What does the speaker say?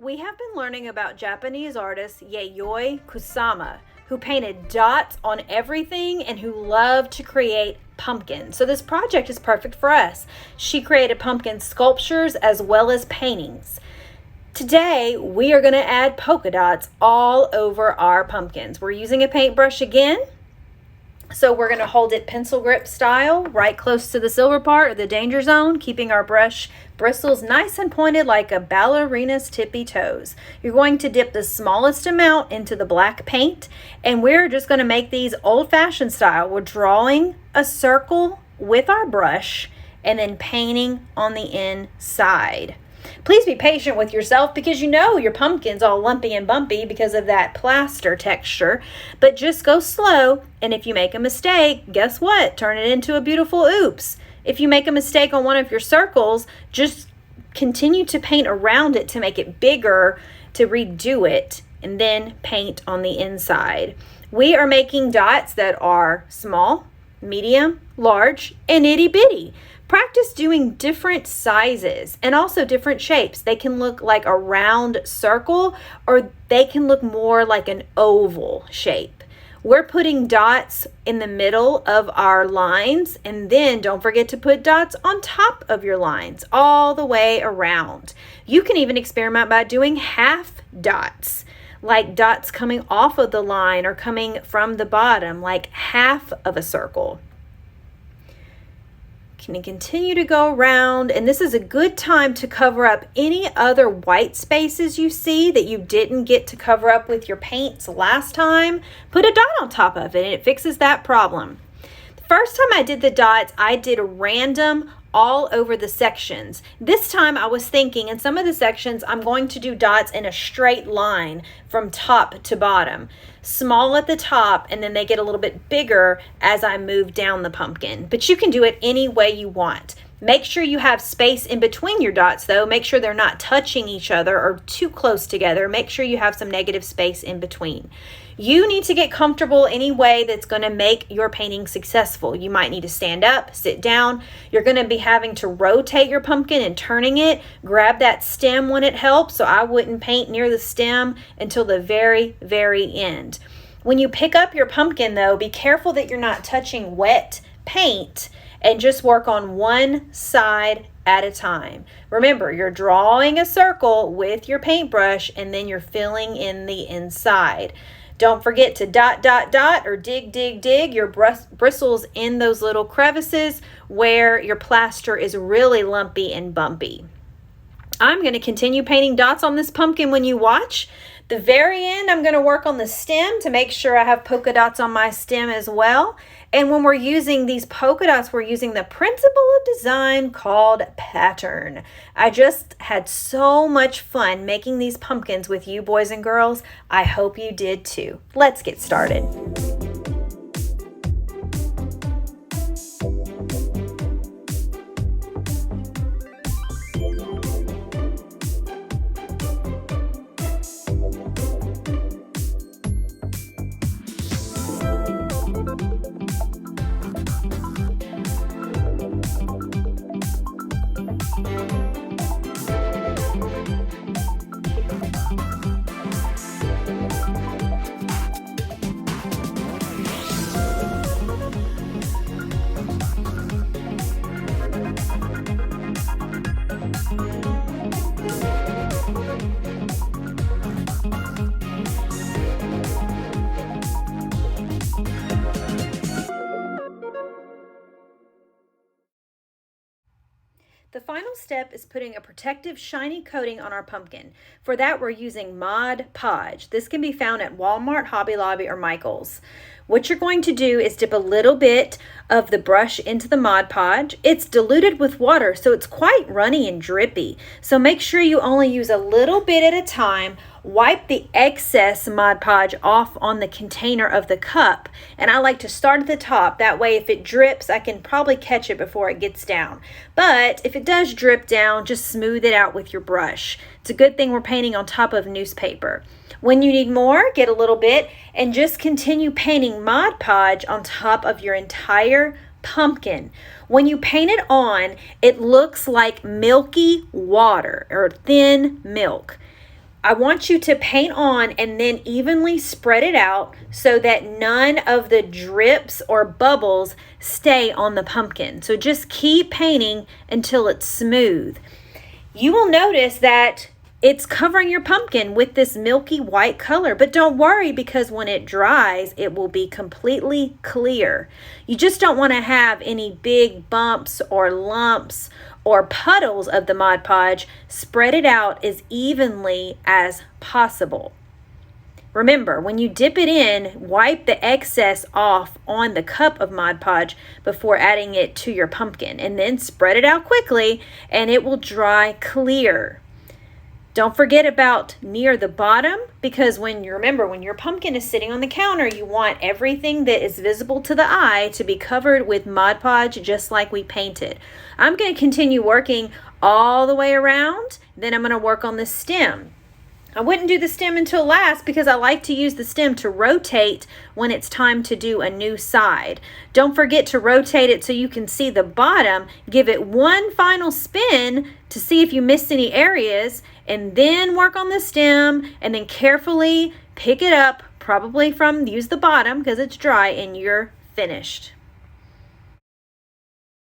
We have been learning about Japanese artist Yayoi Kusama, who painted dots on everything and who loved to create pumpkins. So this project is perfect for us. She created pumpkin sculptures as well as paintings. Today, we are going to add polka dots all over our pumpkins. We're using a paintbrush again. So we're going to hold it pencil grip style, right close to the silver part or the danger zone, keeping our brush bristles nice and pointed like a ballerina's tippy toes. You're going to dip the smallest amount into the black paint, and we're just going to make these old-fashioned style. We're drawing a circle with our brush and then painting on the inside. Please be patient with yourself because you know your pumpkin's all lumpy and bumpy because of that plaster texture, but just go slow, and if you make a mistake, guess what? Turn it into a beautiful oops. If you make a mistake on one of your circles, just continue to paint around it to make it bigger, to redo it, and then paint on the inside. We are making dots that are small, medium, large, and itty bitty. Practice doing different sizes and also different shapes. They can look like a round circle or they can look more like an oval shape. We're putting dots in the middle of our lines, and then don't forget to put dots on top of your lines all the way around. You can even experiment by doing half dots, like dots coming off of the line or coming from the bottom, like half of a circle. Can you continue to go around, and this is a good time to cover up any other white spaces you see that you didn't get to cover up with your paints last time. Put a dot on top of it and it fixes that problem. The first time I did the dots, I did random all over the sections. This time I was thinking in some of the sections I'm going to do dots in a straight line from top to bottom. Small at the top, and then they get a little bit bigger as I move down the pumpkin. But you can do it any way you want. Make sure you have space in between your dots though. Make sure they're not touching each other or too close together. Make sure you have some negative space in between. You need to get comfortable any way that's going to make your painting successful. You might need to stand up, sit down. You're going to be having to rotate your pumpkin and turning it. Grab that stem when it helps. So I wouldn't paint near the stem until the very, very end. When you pick up your pumpkin though, be careful that you're not touching wet paint and just work on one side at a time. Remember, you're drawing a circle with your paintbrush and then you're filling in the inside. Don't forget to dot, dot, dot, or dig, dig, dig your bristles in those little crevices where your plaster is really lumpy and bumpy. I'm going to continue painting dots on this pumpkin when you watch. The very end, I'm going to work on the stem to make sure I have polka dots on my stem as well. And when we're using these polka dots, we're using the principle of design called pattern. I just had so much fun making these pumpkins with you boys and girls. I hope you did too. Let's get started. The final step is putting a protective shiny coating on our pumpkin. For that, we're using Mod Podge. This can be found at Walmart, Hobby Lobby, or Michael's. What you're going to do is dip a little bit of the brush into the Mod Podge. It's diluted with water, so it's quite runny and drippy. So make sure you only use a little bit at a time. Wipe the excess Mod Podge off on the container of the cup. And I like to start at the top. That way, if it drips, I can probably catch it before it gets down. But if it does drip down, just smooth it out with your brush. It's a good thing we're painting on top of newspaper. When you need more, get a little bit and just continue painting Mod Podge on top of your entire pumpkin. When you paint it on, it looks like milky water or thin milk. I want you to paint on and then evenly spread it out so that none of the drips or bubbles stay on the pumpkin. So just keep painting until it's smooth. You will notice that it's covering your pumpkin with this milky white color, but don't worry, because when it dries, it will be completely clear. You just don't want to have any big bumps or lumps or puddles of the Mod Podge. Spread it out as evenly as possible. Remember, when you dip it in, wipe the excess off on the cup of Mod Podge before adding it to your pumpkin, and then spread it out quickly and it will dry clear. Don't forget about near the bottom, because when your pumpkin is sitting on the counter, you want everything that is visible to the eye to be covered with Mod Podge, just like we painted. I'm going to continue working all the way around, then I'm going to work on the stem. I wouldn't do the stem until last because I like to use the stem to rotate when it's time to do a new side. Don't forget to rotate it so you can see the bottom. Give it one final spin to see if you missed any areas, and then work on the stem, and then carefully pick it up, probably use the bottom because it's dry, and you're finished.